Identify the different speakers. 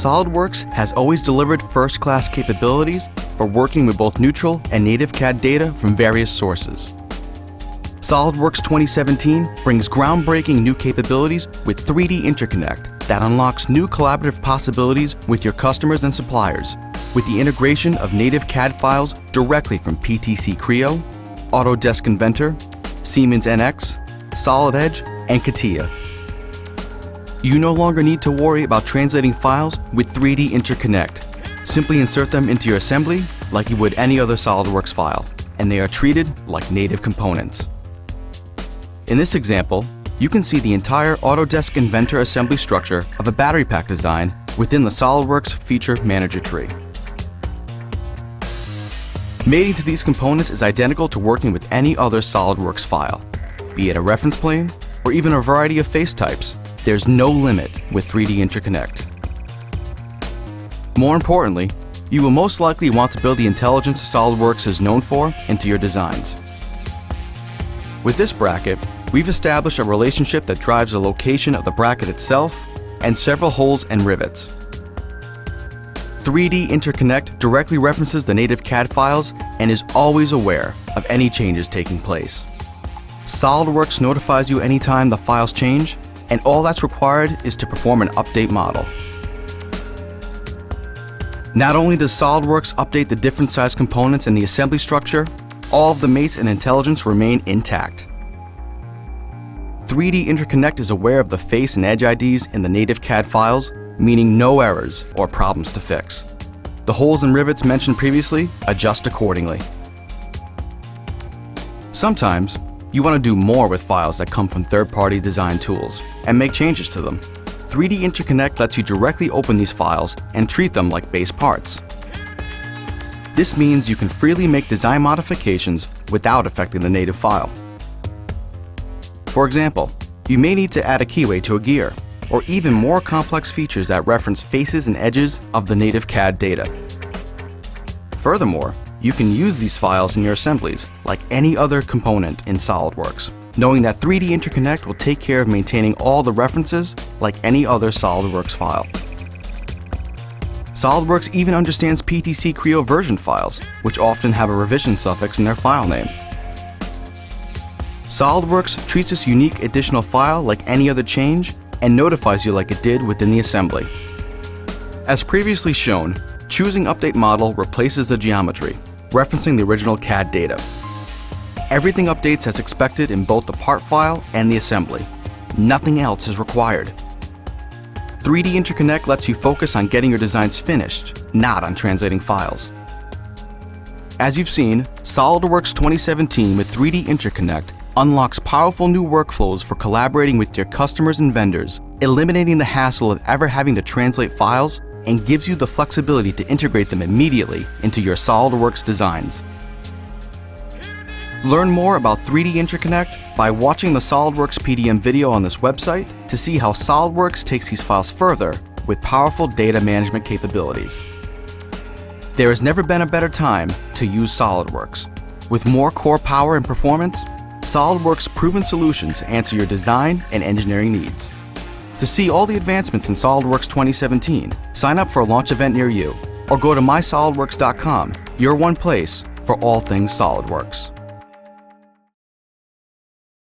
Speaker 1: SOLIDWORKS has always delivered first-class capabilities for working with both neutral and native CAD data from various sources. SOLIDWORKS 2017 brings groundbreaking new capabilities with 3D interconnect that unlocks new collaborative possibilities with your customers and suppliers, with the integration of native CAD files directly from PTC Creo, Autodesk Inventor, Siemens NX, Solid Edge, and CATIA. You no longer need to worry about translating files with 3D interconnect. Simply insert them into your assembly like you would any other SOLIDWORKS file, and they are treated like native components. In this example, you can see the entire Autodesk Inventor assembly structure of a battery pack design within the SOLIDWORKS Feature Manager tree. Mating to these components is identical to working with any other SOLIDWORKS file, be it a reference plane or even a variety of face types. There's no limit with 3D interconnect. More importantly, you will most likely want to build the intelligence SOLIDWORKS is known for into your designs. With this bracket, we've established a relationship that drives the location of the bracket itself and several holes and rivets. 3D interconnect directly references the native CAD files and is always aware of any changes taking place. SOLIDWORKS notifies you anytime the files change, and all that's required is to perform an update model. Not only does SOLIDWORKS update the different size components in the assembly structure, all of the mates and intelligence remain intact. 3D interconnect is aware of the face and edge IDs in the native CAD files, meaning no errors or problems to fix. The holes and rivets mentioned previously adjust accordingly. Sometimes, you want to do more with files that come from third-party design tools and make changes to them. 3D interconnect lets you directly open these files and treat them like base parts. This means you can freely make design modifications without affecting the native file. For example, you may need to add a keyway to a gear, or even more complex features that reference faces and edges of the native CAD data. Furthermore, you can use these files in your assemblies like any other component in SOLIDWORKS, knowing that 3D interconnect will take care of maintaining all the references like any other SOLIDWORKS file. SOLIDWORKS even understands PTC Creo version files, which often have a revision suffix in their file name. SOLIDWORKS treats this unique additional file like any other change and notifies you like it did within the assembly. As previously shown, choosing Update Model replaces the geometry, referencing the original CAD data. Everything updates as expected in both the part file and the assembly. Nothing else is required. 3D interconnect lets you focus on getting your designs finished, not on translating files. As you've seen, SOLIDWORKS 2017 with 3D interconnect unlocks powerful new workflows for collaborating with your customers and vendors, eliminating the hassle of ever having to translate files, and gives you the flexibility to integrate them immediately into your SOLIDWORKS designs. Learn more about 3D interconnect by watching the SOLIDWORKS PDM video on this website to see how SOLIDWORKS takes these files further with powerful data management capabilities. There has never been a better time to use SOLIDWORKS. With more core power and performance, SOLIDWORKS' proven solutions answer your design and engineering needs. To see all the advancements in SOLIDWORKS 2017, sign up for a launch event near you, or go to mysolidworks.com, your one place for all things SOLIDWORKS.